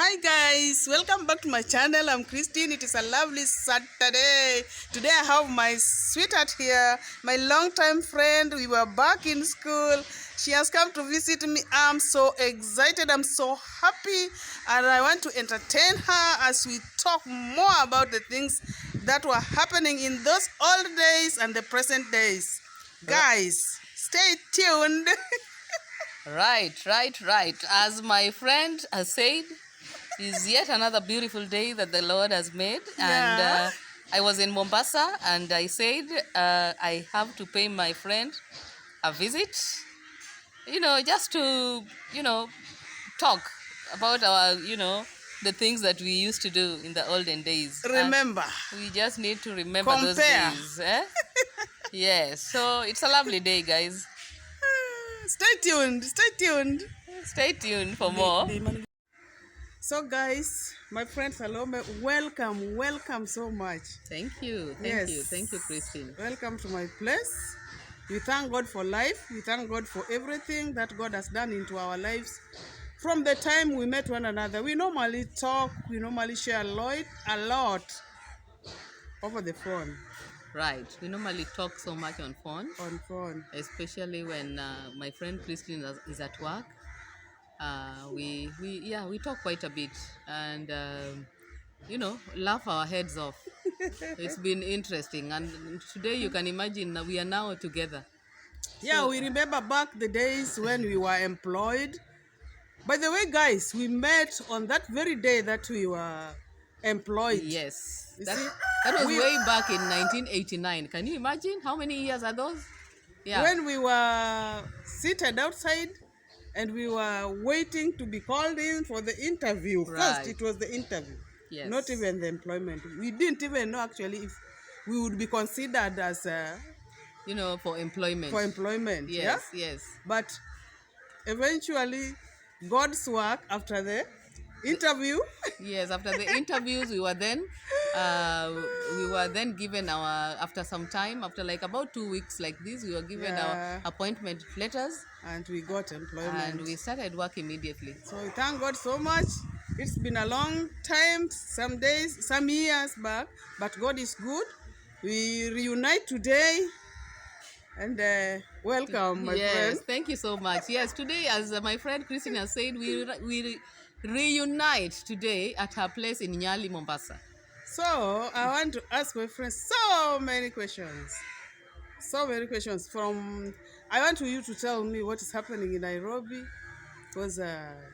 Hi guys, welcome back to my channel. I'm Christine. It is a lovely Saturday. Today I have my sweetheart here, my longtime friend. We were back in school. She has come to visit me. I'm so excited. I'm so happy. And I want to entertain her as we talk more about the things that were happening in those old days and the present days. Guys, stay tuned. Right. As my friend has said, is yet another beautiful day that the Lord has made. Yeah. And I was in Mombasa and I said I have to pay my friend a visit, just to, talk about our, the things that we used to do in the olden days. Remember. And we just need to remember Compare. those days. Yes, so it's a lovely day, guys. Stay tuned. Stay tuned for more. So guys, my friend Salome, welcome so much. Thank you, Christine. Welcome to my place. We thank God for life. We thank God for everything that God has done into our lives. From the time we met one another, we normally talk, we normally share a lot over the phone. Right, we normally talk so much on phone. Especially when my friend Christine is at work. We talk quite a bit and laugh our heads off. It's been interesting, and today you can imagine we are now together. Yeah, we remember back the days when we were employed. By the way, guys, we met on that very day that we were employed. Yes, that was way back in 1989. Can you imagine how many years are those? Yeah. When we were seated outside and we were waiting to be called in for the interview. Right. First, it was the interview. Yes. Not even the employment. We didn't even know actually if we would be considered as for employment. Yes. But eventually, God's work after the interview. Yes, after the interviews, we were then given our, after some time, after like about 2 weeks like this, we were given our appointment letters. And we got employment. And we started work immediately. So we thank God so much. It's been a long time, some days, some years back, but God is good. We reunite today. And welcome, my friend. Yes, thank you so much. Yes, today, as my friend Christine has said, we reunite today at her place in Nyali, Mombasa. So I want to ask my friend so many questions. I want you to tell me what is happening in Nairobi, because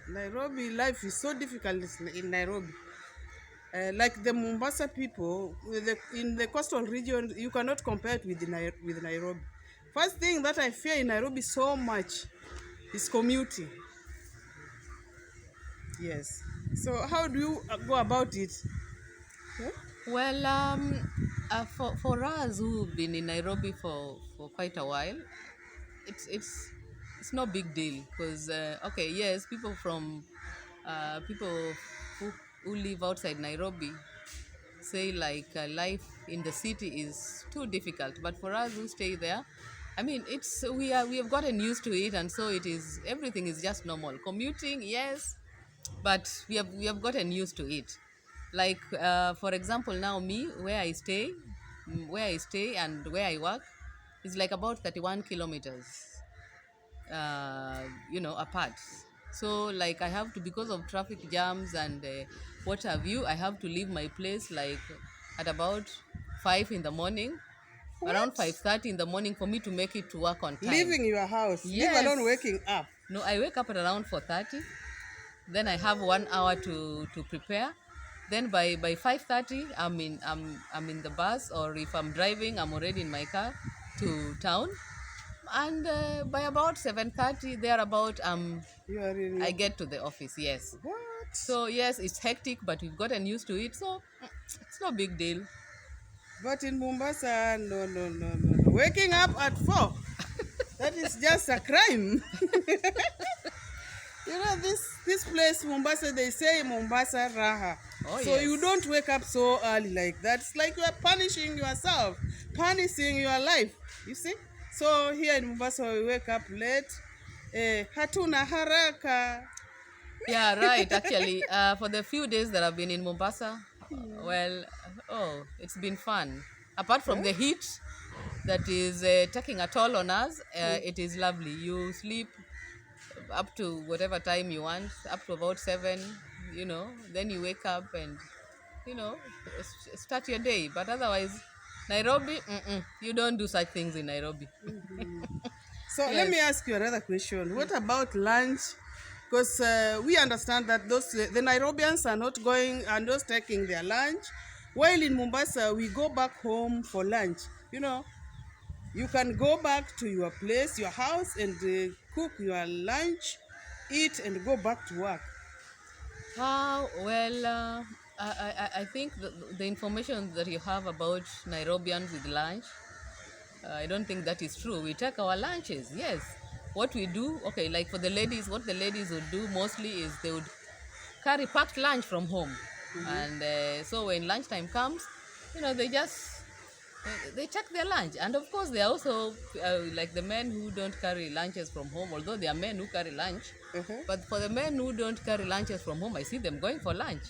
Nairobi life is so difficult in Nairobi. Like the Mombasa people, in the coastal region, you cannot compare it with Nairobi. First thing that I fear in Nairobi so much is commuting. Yes. So how do you go about it? Huh? Well, for us who've been in Nairobi for quite a while, it's no big deal because yes, people who live outside Nairobi say like life in the city is too difficult, but for us who stay there, I mean, we have gotten used to it, and so everything is just normal. Commuting, yes, but we have gotten used to it. Like for example, now me where I stay and where I work is like about 31 kilometers apart. So like I have to, because of traffic jams and what have you, I have to leave my place like at about 5 in the morning. What? Around 5:30 in the morning for me to make it to work on time. Leaving your house? Yes. Leave alone waking up? No, I wake up at around 4:30. Then I have 1 hour to prepare. Then by 5:30 I'm in the bus, or if I'm driving, I'm already in my car to town. And by about 7:30 thereabout, I get to the office. Yes. What? So yes, it's hectic, but we've gotten used to it, so it's no big deal. But in Mombasa, no. Waking up at 4, that is just a crime. You know, this place, Mombasa, they say Mombasa Raha. Oh, so yes. You don't wake up so early like that. It's like you are punishing yourself, punishing your life, you see? So here in Mombasa, we wake up late. Hatuna haraka. Yeah, right. Actually, for the few days that I've been in Mombasa, well, oh, it's been fun. Apart from Eh? the heat that is taking a toll on us, it is lovely. You sleep up to whatever time you want, up to about 7, then you wake up and, start your day. But otherwise, Nairobi, you don't do such things in Nairobi. So let me Yes. ask you another question. What about lunch? Because we understand that the Nairobians are not taking their lunch, while in Mombasa we go back home for lunch. You know, you can go back to your place, your house, and cook your lunch, eat, and go back to work. Well, I think the information that you have about Nairobians with lunch, I don't think that is true. We take our lunches, yes. What we do, okay, like for the ladies, what the ladies would do mostly is they would carry packed lunch from home. And so when lunchtime comes, they just they take their lunch. And of course, there are also like the men who don't carry lunches from home, although there are men who carry lunch. Uh-huh. But for the men who don't carry lunches from home, I see them going for lunch.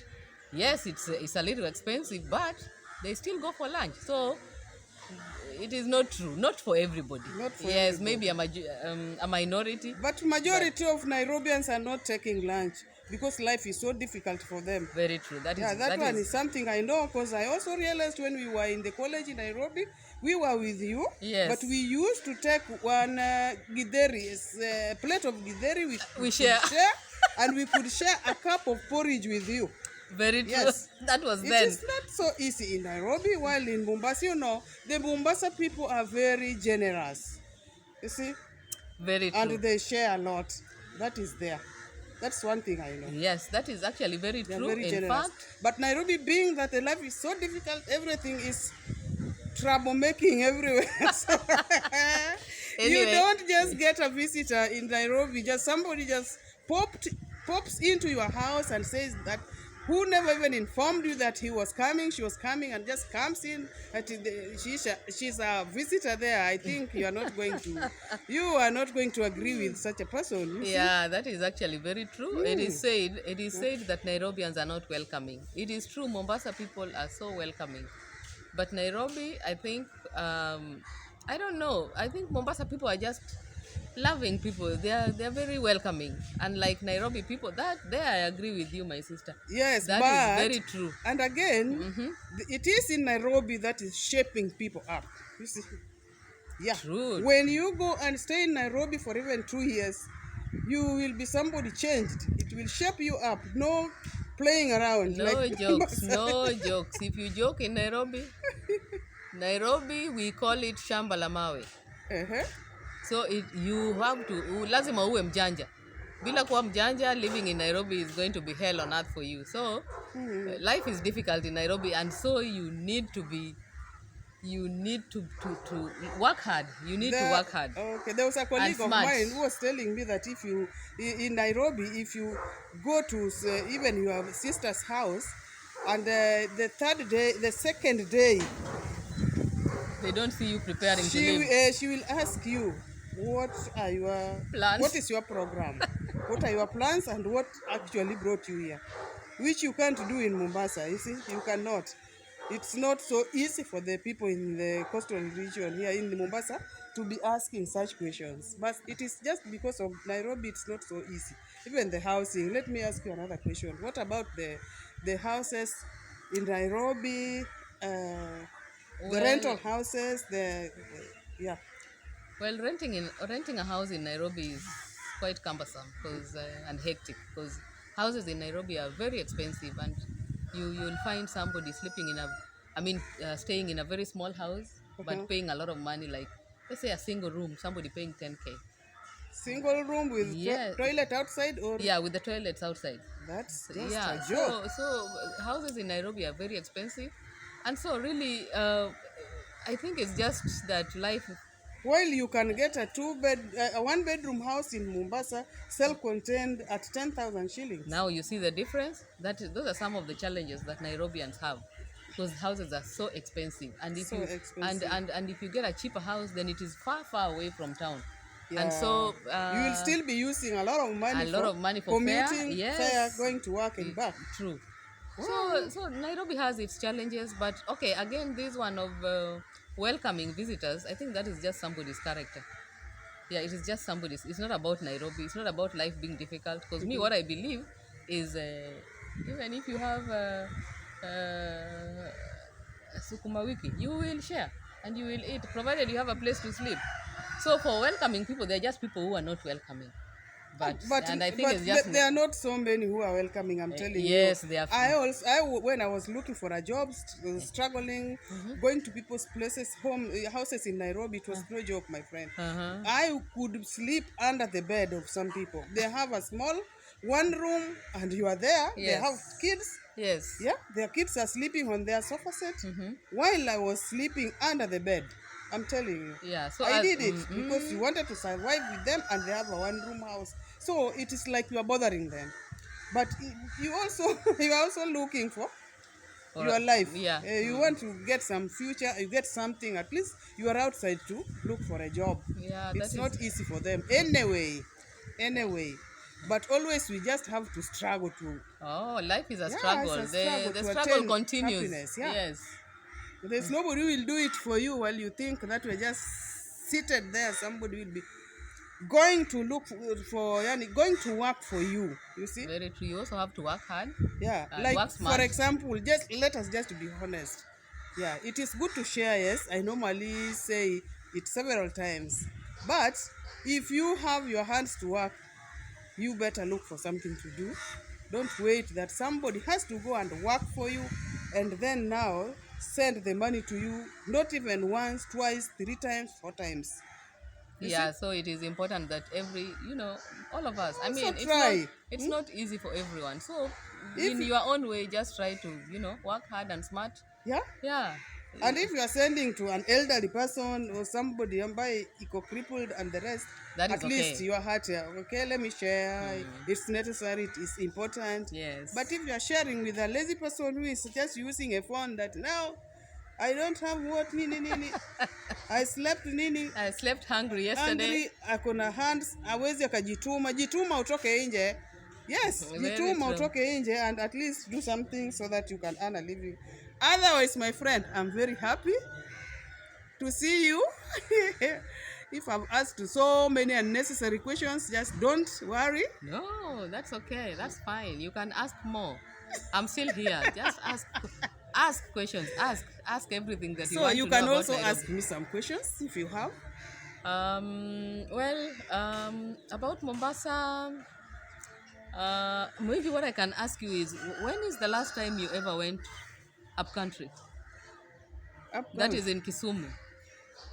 Yes, it's a little expensive, but they still go for lunch. So it is not true, not for everybody. Not for Yes, everybody. maybe a minority, But but majority of Nairobians are not taking lunch because life is so difficult for them. very true. That Yeah, is that that one is is something I know because I also realized when we were in the college in Nairobi, we were with you, Yes. but we used to take one githeri, plate of githeri, We share. could share, and we could share a cup of porridge with you. very true. Yes. That was It then. is not so easy in Nairobi, while in Mombasa, the Mombasa people are very generous. You see? Very And true. they share a lot. That is there. That's one thing I know. Yes, that is actually very They are true. very In generous. fact, But Nairobi, being that the life is so difficult, everything is troublemaking everywhere. So you anyway, don't just get a visitor in Nairobi. Just somebody just pops into your house and says that who never even informed you that he was coming, she was coming, and just comes in. She's a visitor there. I think you are not going to agree with such a person. You see? yeah, that is actually very true. It is said that Nairobians are not welcoming. It is true, Mombasa people are so welcoming, but Nairobi, I think, I don't know. I think Mombasa people are just loving people. They are very welcoming, unlike Nairobi people. That there, I agree with you, my sister. Yes, That is very true. and again, it is in Nairobi that is shaping people up. You see, yeah. True. When you go and stay in Nairobi for even 2 years, you will be somebody changed. It will shape you up. No playing around. No like jokes, no jokes. If you joke in Nairobi, we call it shamba la mawe. Uh-huh. So you have to, lazima uwe mjanja. Bila kuwa mjanja, living in Nairobi is going to be hell on earth for you. So life is difficult in Nairobi, and so you need to work hard. You need to work hard. Okay, there was a colleague of smart. mine who was telling me that if you in Nairobi, if you go to even your sister's house, and the second day, They don't see you preparing to live. she will ask you, what are your Plans? What is your program? What are your plans, and what actually brought you here? Which you can't do in Mombasa. You see, you cannot. It's not so easy for the people in the coastal region here in Mombasa to be asking such questions. But it is just because of Nairobi, it's not so easy. Even the housing. Let me ask you another question. What about the houses in Nairobi? The Well- rental houses, yeah. Well, renting a house in Nairobi is quite cumbersome and hectic, because houses in Nairobi are very expensive, and you'll find somebody staying in a very small house, but paying a lot of money, like let's say a single room, somebody paying 10K. Single room with Yeah. toilet outside, or Yeah, with the toilets outside. that's just Yeah, a joke. so houses in Nairobi are very expensive, and so really, I think it's just that life. While you can get a one-bedroom house in Mombasa, self-contained at 10,000 shillings. Now you see the difference. Those are some of the challenges that Nairobians have, because houses are so expensive, and if So you expensive. and if you get a cheaper house, then it is far away from town. And so you will still be using a lot of money a lot of money for fare. commuting, Yes, fare, going to work and back. True. Wow. So Nairobi has its challenges, but okay, again, this one of welcoming visitors, I think that is just somebody's character. Yeah, it is just somebody's. It's not about Nairobi. It's not about life being difficult. Because me, what I believe is even if you have sukuma wiki, you will share and you will eat, provided you have a place to sleep. So for welcoming people, they're just people who are not welcoming. And I think it's just there are not so many who are welcoming. I'm telling you. Yes, they are. When I was looking for a job, struggling, going to people's places, houses in Nairobi, it was no joke, my friend. I could sleep under the bed of some people. They have a small one room, and you are there. Yes. They have kids. Yes. Yeah, their kids are sleeping on their sofa set while I was sleeping under the bed. I'm telling you. Yeah, so I did it because you wanted to survive with them, and they have a one-room house. So it is like you are bothering them, but you are also looking for your life. Yeah. You want to get some future. You get something. At least you are outside to look for a job. Yeah, it's not easy for them anyway. But always we just have to struggle to. Oh, life is a struggle. It's a struggle the struggle continues. Happiness, yeah. Yes. There's nobody who will do it for you while you think that we're just seated there. Somebody will be going to look going to work for you. You see? Very true. You also have to work hard. Yeah. Work smart. For example, let us be honest. Yeah, it is good to share. Yes, I normally say it several times. But if you have your hands to work, you better look for something to do. Don't wait that somebody has to go and work for you and then now send the money to you, not even once, twice, 3 times, 4 times. Yeah, so it is important that all of us, it's not easy for everyone. So in your own way, just try to, work hard and smart. Yeah? Yeah. And if you are sending to an elderly person or somebody crippled and the rest, at least your heart, okay, let me share. It's necessary, it is important. Yes. But if you are sharing with a lazy person who is just using a phone that now, I don't have what nini. I slept hungry yesterday. Akona hands, awezi jituma utoke nje. Yes, jituma utoke nje and at least do something so that you can earn a living. Otherwise, my friend, I'm very happy to see you. If I've asked so many unnecessary questions, just don't worry. No, that's okay. That's fine. You can ask more. I'm still here. Just ask questions. Ask everything that you want to know. So you can also ask me some questions if you have. About Mombasa, maybe what I can ask you is, when is the last time you ever went up country? That is in Kisumu.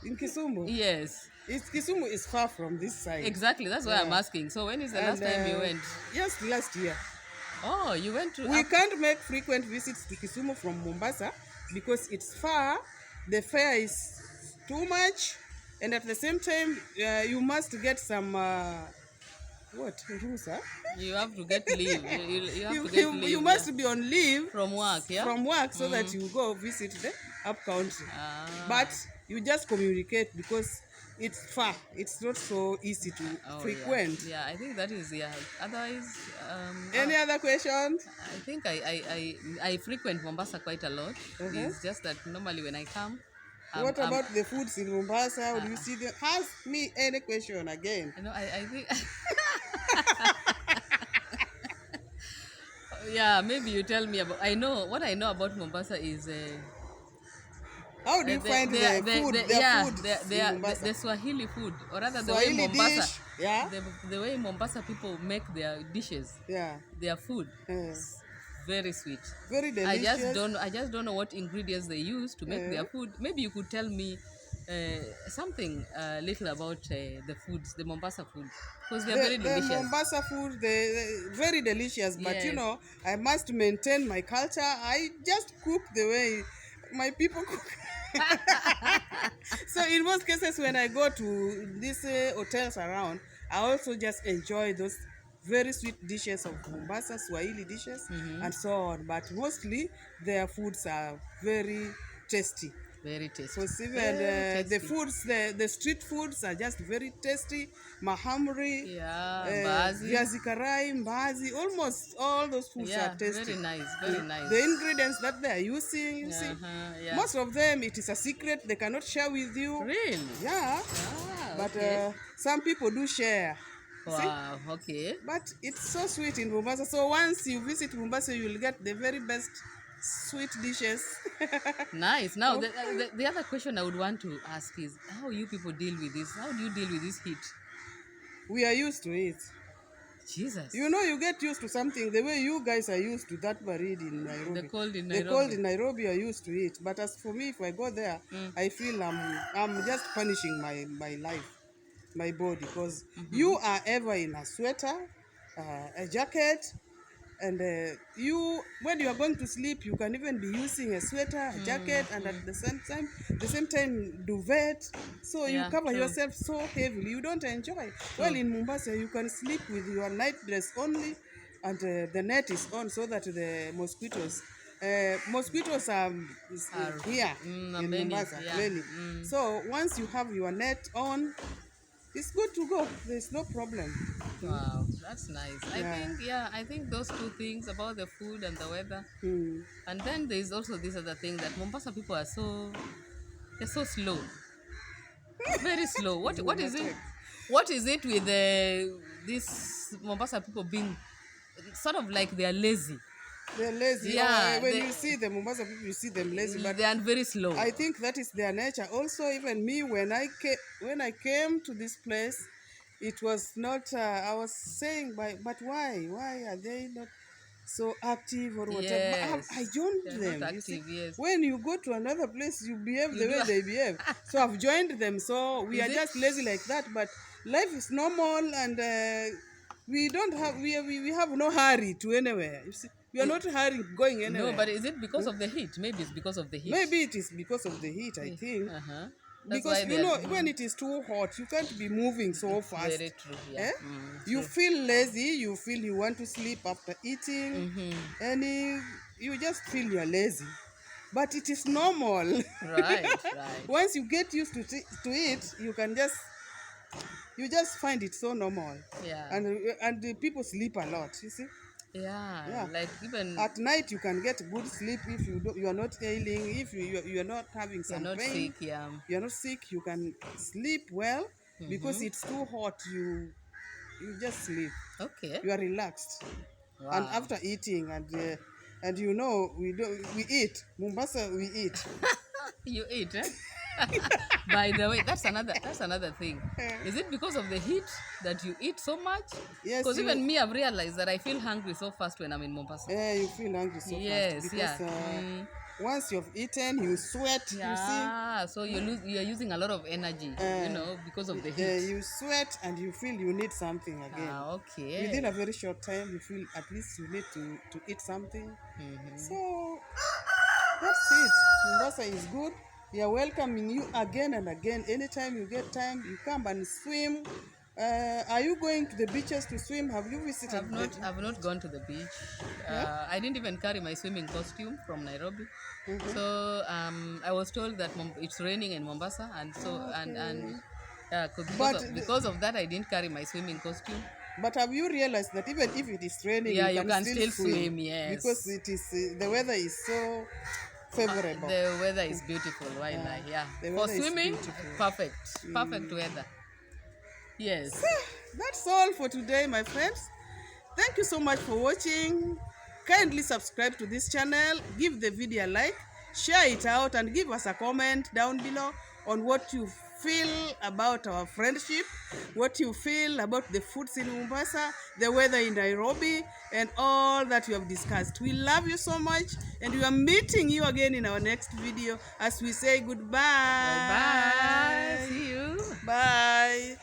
In Kisumu? Yes. Kisumu is far from this side. Exactly. That's why I'm asking. So when is the last time you went? Yes, last year. Oh, you went to... We can't make frequent visits to Kisumu from Mombasa because it's far. The fare is too much. And at the same time, you must get some... rules, huh? You have to get leave. You have to get leave. You must be on leave from work, yeah? From work so that you go visit the up country. But you just communicate because it's far. It's not so easy to frequent. Yeah, I think that is, Otherwise... any other questions? I think I frequent Mombasa quite a lot. It's just that normally when I come... what about the foods in Mombasa? How do you see them? Ask me any question again. I think... Yeah, maybe you tell me about... What I know about Mombasa is... how do you find the food? The Swahili food, or rather Swahili the way Mombasa, dish, the way Mombasa people make their dishes, their food, very sweet, very delicious. I just don't know what ingredients they use to make their food. Maybe you could tell me something little about the foods, the Mombasa food, because they're very delicious. The Mombasa food, they're very delicious, but I must maintain my culture. I just cook the way my people cook. So in most cases, when I go to these hotels around, I also just enjoy those very sweet dishes of Mombasa, Swahili dishes, and so on. But mostly their foods are very tasty. Very tasty. Because even Very the tasty. foods, the street foods are just very tasty. Mahamri, Yeah, mbaazi. viazi karai, mbaazi, almost all those foods are Yeah, tasty. very nice, very nice. The ingredients that they are using, you see, Yeah. most of them it is a secret. They cannot share with you. Really? Yeah, but Okay. some people do share. See? Wow, okay. But it's so sweet in Mombasa. So once you visit Mombasa, you will get the very best sweet dishes. Nice. Now, the other question I would want to ask is, how you people deal with this? How do you deal with this heat? We are used to it. Jesus. You know, you get used to something the way you guys are used to that barid in Nairobi. The cold in The Nairobi. cold in Nairobi are used to it. But as for me, if I go there, I feel I'm just punishing my life, my body, because you are ever in a sweater, a jacket, and when you are going to sleep, you can even be using a sweater, a jacket, and at the same time duvet. So you Yeah, cover true. yourself so heavily, you don't enjoy. Well, in Mombasa, you can sleep with your night dress only, and the net is on so that the mosquitoes are here in many, Mombasa, yeah. many. So once you have your net on, it's good to go. There's no problem. Wow, that's nice. Yeah. I think those two things about the food and the weather. Hmm. And then there's also this other thing that Mombasa people are they're so slow. Very slow. What is it? What is it with this Mombasa people being sort of like they are lazy? They're lazy. Yeah, When you see the Mombasa people, you see them lazy. But They are very slow. I think that is their nature. Also, even me, when I came to this place, it was not. I was saying, but why? Why are they not so active or whatever? Yes. I joined They're them. not You see, active, yes. when you go to another place, you behave the way they behave. So I've joined them. So we Is are it? just lazy like that. But life is normal, and we don't have we have no hurry to anywhere. You see, we are not hurrying going anywhere. No, but is it because of the heat? Maybe it's because of the heat. Maybe it is because of the heat, I think. Uh-huh. That's Because why you know, when it is too hot, you can't be moving so fast. very true. Yeah. Eh? You feel lazy, you feel you want to sleep after eating, and you just feel you're lazy. But it is normal. Right, right. Once you get used to it, you just find it so normal. Yeah. And the people sleep a lot, you see. Yeah. Like even At night you can get good sleep if you are not ailing, if you are not having you're some not pain. sick. Yeah. You are not sick, you can sleep well, because it's too hot. You just sleep. Okay. You are relaxed. Wow. And after eating, and you know, we eat Mombasa, we eat. You eat, eh? By the way, that's another thing. Is it because of the heat that you eat so much? Yes, Because even me, I've realized that I feel hungry so fast when I'm in Mombasa. You feel hungry so Yes, fast because yeah. once you've eaten, you sweat. You see. Yeah, so you're using a lot of energy, because of the heat. You sweat and you feel you need something again. Okay. Within a very short time, you feel at least you need to eat something. So that's it. Mombasa is good. We are welcoming you again and again. Anytime you get time, you come and swim. Are you going to the beaches to swim? Have you visited? I've not gone to the beach. I didn't even carry my swimming costume from Nairobi. So I was told that it's raining in Mombasa, and so because of that, I didn't carry my swimming costume. But have you realized that even if it is raining, you can still swim? Yes, because it is the weather is so favorable. The weather is beautiful. Why not? Yeah, for swimming, perfect weather. Yes. That's all for today, my friends. Thank you so much for watching. Kindly subscribe to this channel, give the video a like, share it out, and give us a comment down below on what you feel about our friendship, what you feel about the foods in Mombasa, the weather in Nairobi, and all that we have discussed. We love you so much, and we are meeting you again in our next video as we say goodbye. Bye. See you. Bye.